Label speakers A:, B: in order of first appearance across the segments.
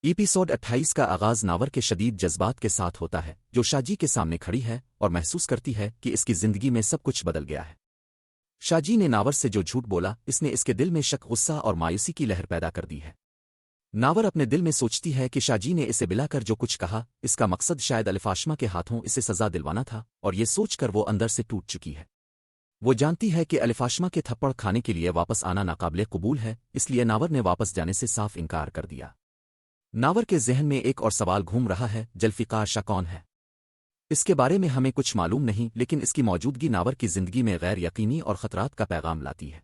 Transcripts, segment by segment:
A: Episode 28 کا آغاز ناور کے شدید جذبات کے ساتھ ہوتا ہے جو شاجی کے سامنے کھڑی ہے اور محسوس کرتی ہے کہ اس کی زندگی میں سب کچھ بدل گیا ہے۔ شاجی نے ناور سے جو جھوٹ بولا اس نے اس کے دل میں شک، غصہ اور مایوسی کی لہر پیدا کر دی ہے۔ ناور اپنے دل میں سوچتی ہے کہ شاجی نے اسے بلا کر جو کچھ کہا اس کا مقصد شاید الفاشما کے ہاتھوں اسے سزا دلوانا تھا، اور یہ سوچ کر وہ اندر سے ٹوٹ چکی ہے۔ وہ جانتی ہے کہ الفاشما کے تھپڑ کھانے کے لیے واپس آنا ناقابل قبول ہے، اس لیے ناور نے واپس جانے سے صاف انکار کر دیا۔ ناور کے ذہن میں ایک اور سوال گھوم رہا ہے، ذوالفقار شاہ کون ہے؟ اس کے بارے میں ہمیں کچھ معلوم نہیں، لیکن اس کی موجودگی ناور کی زندگی میں غیر یقینی اور خطرات کا پیغام لاتی ہے۔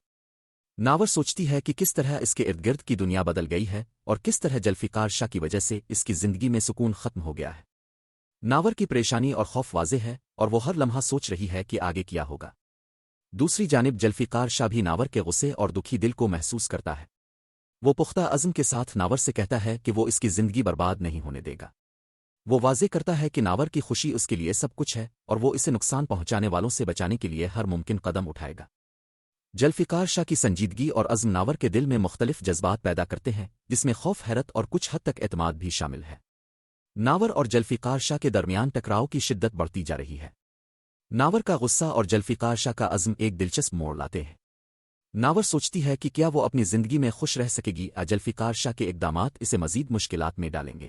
A: ناور سوچتی ہے کہ کس طرح اس کے ارد گرد کی دنیا بدل گئی ہے اور کس طرح ذوالفقار شاہ کی وجہ سے اس کی زندگی میں سکون ختم ہو گیا ہے۔ ناور کی پریشانی اور خوف واضح ہے اور وہ ہر لمحہ سوچ رہی ہے کہ آگے کیا ہوگا۔ دوسری جانب ذوالفقار شاہ بھی ناور کے غصے اور دکھی دل کو محسوس کرتا ہے۔ وہ پختہ عزم کے ساتھ ناور سے کہتا ہے کہ وہ اس کی زندگی برباد نہیں ہونے دے گا۔ وہ واضح کرتا ہے کہ ناور کی خوشی اس کے لیے سب کچھ ہے اور وہ اسے نقصان پہنچانے والوں سے بچانے کے لیے ہر ممکن قدم اٹھائے گا۔ ذوالفقار شاہ کی سنجیدگی اور عزم ناور کے دل میں مختلف جذبات پیدا کرتے ہیں، جس میں خوف، حیرت اور کچھ حد تک اعتماد بھی شامل ہے۔ ناور اور ذوالفقار شاہ کے درمیان ٹکراؤ کی شدت بڑھتی جا رہی ہے۔ ناور کا غصہ اور ذوالفقار شاہ کا عزم ایک دلچسپ موڑ لاتے ہیں۔ ناور سوچتی ہے کہ کیا وہ اپنی زندگی میں خوش رہ سکے گی یا ذوالفقار شاہ کے اقدامات اسے مزید مشکلات میں ڈالیں گے۔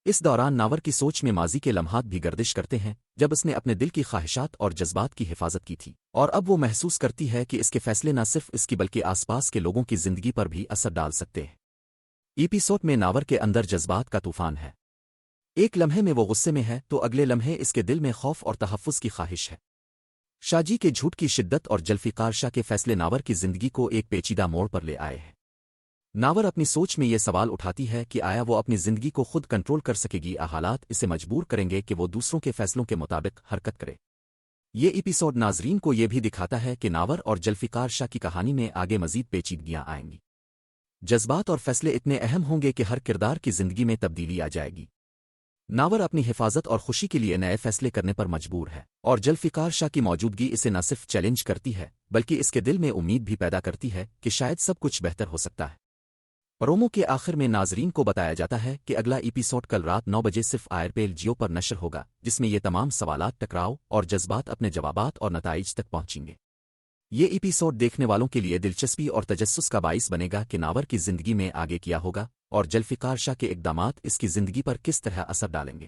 A: اس دوران ناور کی سوچ میں ماضی کے لمحات بھی گردش کرتے ہیں، جب اس نے اپنے دل کی خواہشات اور جذبات کی حفاظت کی تھی، اور اب وہ محسوس کرتی ہے کہ اس کے فیصلے نہ صرف اس کی بلکہ آس پاس کے لوگوں کی زندگی پر بھی اثر ڈال سکتے ہیں۔ ایپیسوڈ میں ناور کے اندر جذبات کا طوفان ہے۔ ایک لمحے میں وہ غصے میں ہے تو اگلے لمحے اس کے دل میں خوف اور تحفظ کی خواہش ہے۔ شاجی کے جھوٹ کی شدت اور ذوالفقار شاہ کے فیصلے ناور کی زندگی کو ایک پیچیدہ موڑ پر لے آئے ہیں۔ ناور اپنی سوچ میں یہ سوال اٹھاتی ہے کہ آیا وہ اپنی زندگی کو خود کنٹرول کر سکے گی یا حالات اسے مجبور کریں گے کہ وہ دوسروں کے فیصلوں کے مطابق حرکت کرے۔ یہ ایپیسوڈ ناظرین کو یہ بھی دکھاتا ہے کہ ناور اور ذوالفقار شاہ کی کہانی میں آگے مزید پیچیدگیاں آئیں گی۔ جذبات اور فیصلے اتنے اہم ہوں گے کہ ہر کردار کی زندگی میں تبدیلی آ جائے گی۔ ناور اپنی حفاظت اور خوشی کے لیے نئے فیصلے کرنے پر مجبور ہے، اور ذوالفقار شاہ کی موجودگی اسے نہ صرف چیلنج کرتی ہے بلکہ اس کے دل میں امید بھی پیدا کرتی ہے کہ شاید سب کچھ بہتر ہو سکتا ہے۔ پرومو کے آخر میں ناظرین کو بتایا جاتا ہے کہ اگلا ایپیسوڈ کل رات 9 بجے صرف آئرپیل جیو پر نشر ہوگا، جس میں یہ تمام سوالات، ٹکراؤ اور جذبات اپنے جوابات اور نتائج تک پہنچیں گے۔ یہ ایپیسوڈ دیکھنے والوں کے لیے دلچسپی اور تجسس کا باعث بنے گا کہ ناور کی زندگی میں آگے کیا ہوگا اور ذوالفقار شاہ کے اقدامات اس کی زندگی پر کس طرح اثر ڈالیں گے۔